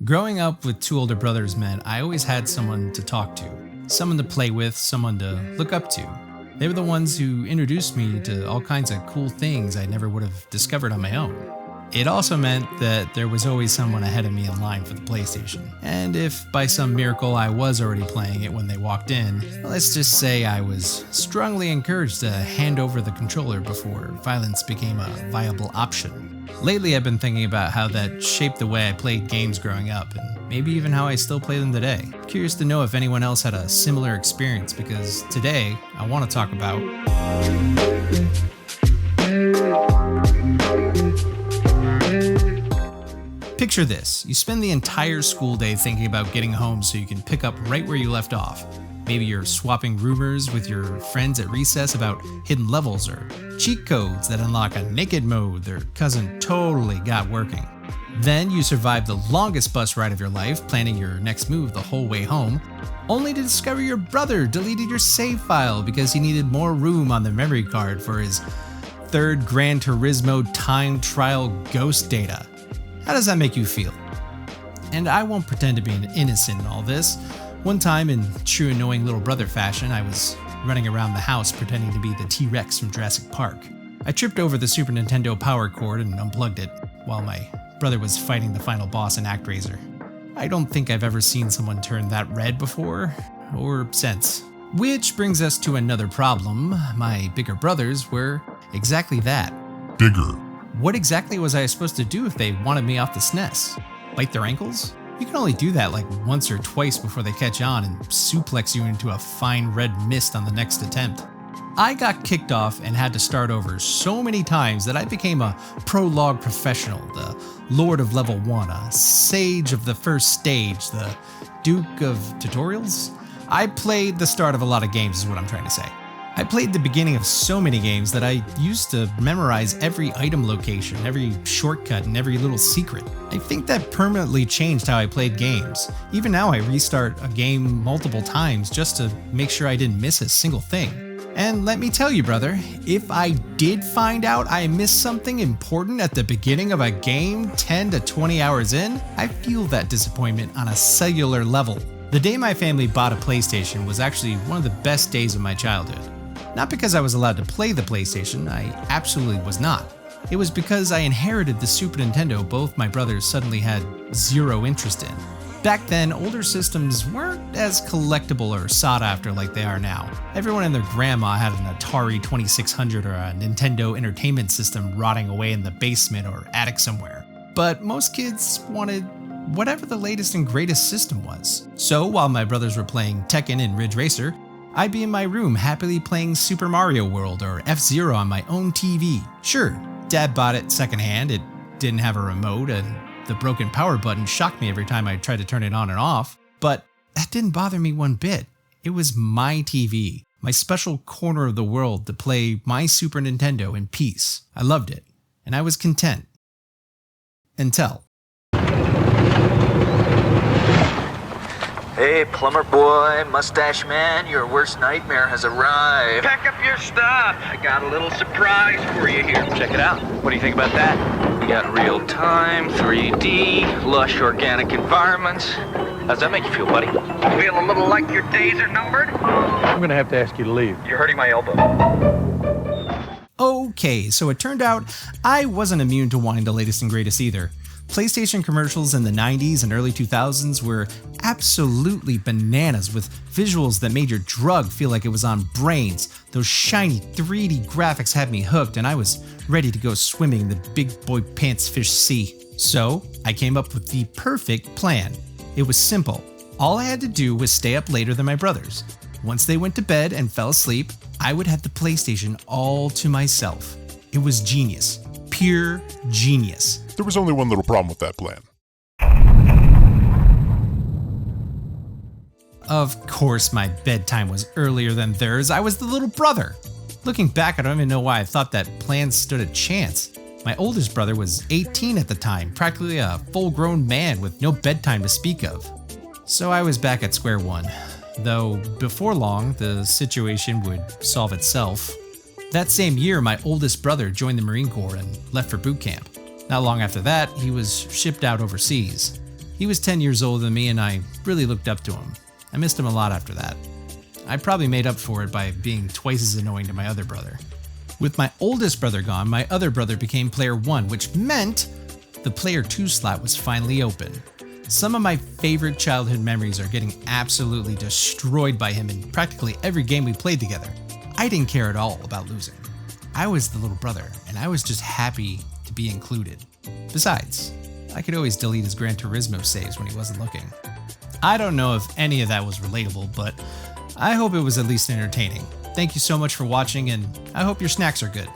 Growing up with two older brothers meant I always had someone to talk to, someone to play with, someone to look up to. They were the ones who introduced me to all kinds of cool things I never would have discovered on my own. It also meant that there was always someone ahead of me in line for the PlayStation. And if by some miracle I was already playing it when they walked in, let's just say I was strongly encouraged to hand over the controller before violence became a viable option. Lately I've been thinking about how that shaped the way I played games growing up, and maybe even how I still play them today. Curious to know if anyone else had a similar experience, because today I want to talk about Picture this. You spend the entire school day thinking about getting home so you can pick up right where you left off. Maybe you're swapping rumors with your friends at recess about hidden levels or cheat codes that unlock a naked mode their cousin totally got working. Then you survive the longest bus ride of your life, planning your next move the whole way home, only to discover your brother deleted your save file because he needed more room on the memory card for his third Gran Turismo time trial ghost data. How does that make you feel? And I won't pretend to be an innocent in all this. One time, in true annoying little brother fashion, I was running around the house pretending to be the T-Rex from Jurassic Park. I tripped over the Super Nintendo power cord and unplugged it, while my brother was fighting the final boss in ActRaiser. I don't think I've ever seen someone turn that red before, or since. Which brings us to another problem. My bigger brothers were exactly that. Bigger. What exactly was I supposed to do if they wanted me off the SNES? Bite their ankles? You can only do that like once or twice before they catch on and suplex you into a fine red mist on the next attempt. I got kicked off and had to start over so many times that I became a prologue professional, the Lord of Level 1, a sage of the first stage, the Duke of Tutorials. I played the start of a lot of games is what I'm trying to say. I played the beginning of so many games that I used to memorize every item location, every shortcut, and every little secret. I think that permanently changed how I played games. Even now I restart a game multiple times just to make sure I didn't miss a single thing. And let me tell you, brother, if I did find out I missed something important at the beginning of a game 10 to 20 hours in, I feel that disappointment on a cellular level. The day my family bought a PlayStation was actually one of the best days of my childhood. Not because I was allowed to play the PlayStation, I absolutely was not. It was because I inherited the Super Nintendo both my brothers suddenly had zero interest in. Back then, older systems weren't as collectible or sought after like they are now. Everyone and their grandma had an Atari 2600 or a Nintendo Entertainment System rotting away in the basement or attic somewhere. But most kids wanted whatever the latest and greatest system was. So while my brothers were playing Tekken and Ridge Racer, I'd be in my room happily playing Super Mario World or F-Zero on my own TV. Sure, Dad bought it secondhand, it didn't have a remote, and the broken power button shocked me every time I tried to turn it on and off, but that didn't bother me one bit. It was my TV, my special corner of the world to play my Super Nintendo in peace. I loved it, and I was content. Until. Hey, plumber boy, mustache man, your worst nightmare has arrived. Pack up your stuff. I got a little surprise for you here. Check it out. What do you think about that? We got real time, 3D, lush organic environments. How's that make you feel, buddy? Feel a little like your days are numbered? I'm gonna have to ask you to leave. You're hurting my elbow. Okay, so it turned out I wasn't immune to wanting the latest and greatest either. PlayStation commercials in the 90s and early 2000s were absolutely bananas with visuals that made your drug feel like it was on brains. Those shiny 3D graphics had me hooked and I was ready to go swimming in the big boy pants fish sea. So I came up with the perfect plan. It was simple. All I had to do was stay up later than my brothers. Once they went to bed and fell asleep, I would have the PlayStation all to myself. It was genius. Pure genius. There was only one little problem with that plan. Of course, my bedtime was earlier than theirs. I was the little brother. Looking back, I don't even know why I thought that plan stood a chance. My oldest brother was 18 at the time, practically a full-grown man with no bedtime to speak of. So I was back at square one. Though before long, the situation would solve itself. That same year, my oldest brother joined the Marine Corps and left for boot camp. Not long after that, he was shipped out overseas. He was 10 years older than me and I really looked up to him. I missed him a lot after that. I probably made up for it by being twice as annoying to my other brother. With my oldest brother gone, my other brother became player 1, which meant the player 2 slot was finally open. Some of my favorite childhood memories are getting absolutely destroyed by him in practically every game we played together. I didn't care at all about losing. I was the little brother, and I was just happy to be included. Besides, I could always delete his Gran Turismo saves when he wasn't looking. I don't know if any of that was relatable, but I hope it was at least entertaining. Thank you so much for watching, and I hope your snacks are good.